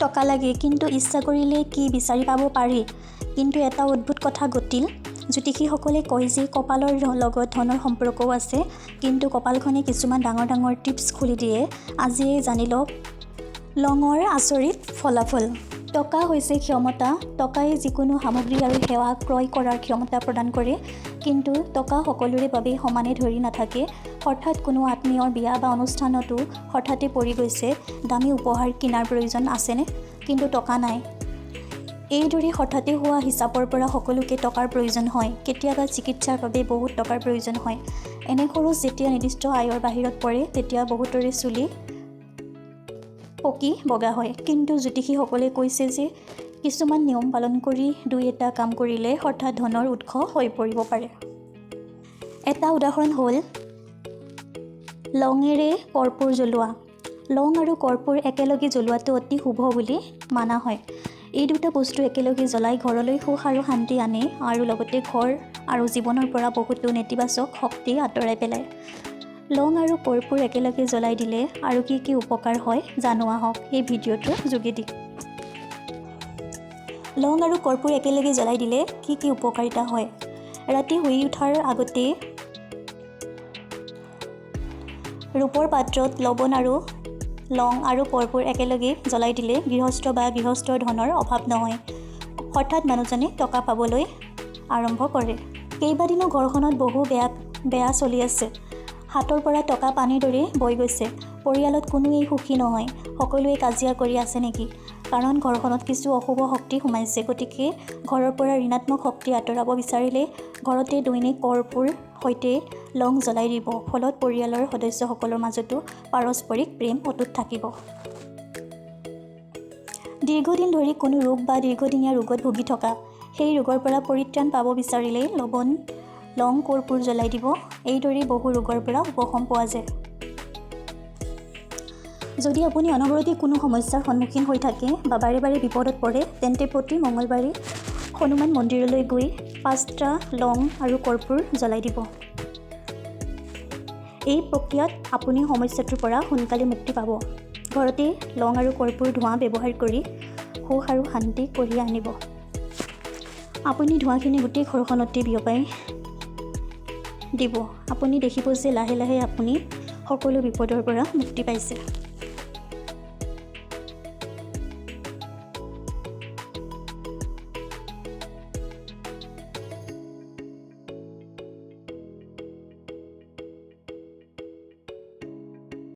টকা লাগে কিন্তু ইচ্ছা কৰিলে কি বিচাৰি পাব পাৰি। কিন্তু এটা অদ্ভুত কথা ঘটিল। জ্যোতিষীসকলে কয় যে কপালৰ লগত ধনৰ সম্পৰ্কও আছে, কিন্তু কপালখনে কিছুমান ডাঙৰ ডাঙৰ টিপছ খুলি দিয়ে। আজি জানি লওক লঙৰ আচৰিত ফলাফল। টকা হৈছে ক্ষমতা। টকাই যিকোনো সামগ্ৰী আৰু সেৱা ক্ৰয় কৰাৰ ক্ষমতা প্ৰদান কৰে। কিন্তু টকা সকলোৰে বাবে সমানে ধৰি নাথাকে। হঠাৎ কোনো আত্মীয়ৰ বিয়া বা অনুষ্ঠানতো হঠাতে পৰি গৈছে দামী উপহাৰ কিনাৰ প্ৰয়োজন আছেনে, কিন্তু টকা নাই। এইদৰে হঠাতে হোৱা হিচাপৰ পৰা সকলোকে টকাৰ প্ৰয়োজন হয়। কেতিয়াবা চিকিৎসাৰ বাবে বহুত টকাৰ প্ৰয়োজন হয়। এনে খৰচ যেতিয়া নিৰ্দিষ্ট আয়ৰ বাহিৰত পৰে তেতিয়া বহুতৰে চুলি পকি বগা হয়। কিন্তু জ্যোতিষীসকলে কৈছে যে কিছুমান নিয়ম পালন কৰি দুই এটা কাম কৰিলে হঠাৎ ধনৰ উৎস হৈ পৰিব পাৰে। এটা উদাহৰণ হ'ল লঙেৰে কৰ্পূৰ জ্বলোৱা। লং আৰু কৰ্পূৰ একেলগে জ্বলোৱাটো অতি শুভ বুলি মানা হয়। এই দুটা বস্তু একেলগে জ্বলাই ঘৰলৈ সুখ আৰু শান্তি আনে আৰু লগতে ঘৰ আৰু জীৱনৰ পৰা বহুতো নেতিবাচক শক্তি আঁতৰাই পেলায়। লং আৰু কৰ্পূৰ একেলগে জ্বলাই দিলে আৰু কি কি উপকাৰ হয় জানো আহক এই ভিডিঅ'টোৰ যোগেদি। লং আৰু কৰ্পূৰ একেলগে জ্বলাই দিলে কি কি উপকাৰিতা হয়। ৰাতি শুই উঠাৰ আগতে ৰূপৰ পাত্ৰত লৱণ আৰু লং আৰু কৰ্পূৰ একেলগে জ্বলাই দিলে গৃহস্থ বা গৃহস্থৰ ধনৰ অভাৱ নহয়। হঠাৎ মানুহজনে টকা পাবলৈ আৰম্ভ কৰে। কেইবাদিনো ঘৰখনত বহু বেয়া চলি আছে। হাতৰ পৰা টকা পানীৰ দৰে বৈ গৈছে। পৰিয়ালত কোনোৱেই সুখী নহয়। সকলোৱে কাজিয়া কৰি আছে নেকি? কাৰণ ঘৰখনত কিছু অশুভ শক্তি সোমাইছে। গতিকে ঘৰৰ পৰা ঋণাত্মক শক্তি আঁতৰাব বিচাৰিলে ঘৰতে দৈনিক কৰ্পূৰ সৈতে লং জ্বলাই দিব। ফলত পৰিয়ালৰ সদস্যসকলৰ মাজতো পাৰস্পৰিক প্ৰেম অটুট থাকিব। দীৰ্ঘদিন ধৰি কোনো ৰোগ বা দীৰ্ঘদিনীয়া ৰোগত ভুগি থকা, সেই ৰোগৰ পৰা পৰিত্ৰাণ পাব বিচাৰিলে লৱণ, লং, কৰ্পূৰ জ্বলাই দিব। এইদৰে বহু ৰোগৰ পৰা উপশম পোৱা যায়। যদি আপুনি অনবৰতে কোনো সমস্যাৰ সন্মুখীন হৈ থাকে বা বাৰে বাৰে বিপদত পৰে, তেন্তে প্ৰতি মঙলবাৰে হনুমান মন্দিৰলৈ গৈ 5টা লং আৰু কৰ্পূৰ জ্বলাই দিব। এই প্ৰক্ৰিয়াত আপুনি সমস্যাটোৰ পৰা সোনকালে মুক্তি পাব। ঘৰতে লং আৰু কৰ্পূৰ ধোঁৱা ব্যৱহাৰ কৰি সুখ আৰু শান্তি কঢ়িয়াই আনিব। আপুনি ধোঁৱাখিনি গোটেই ঘৰখনতে বিয়পাই দিব। আপুনি দেখিব যে লাহে লাহে আপুনি সকলো বিপদৰ পৰা মুক্তি পাইছে।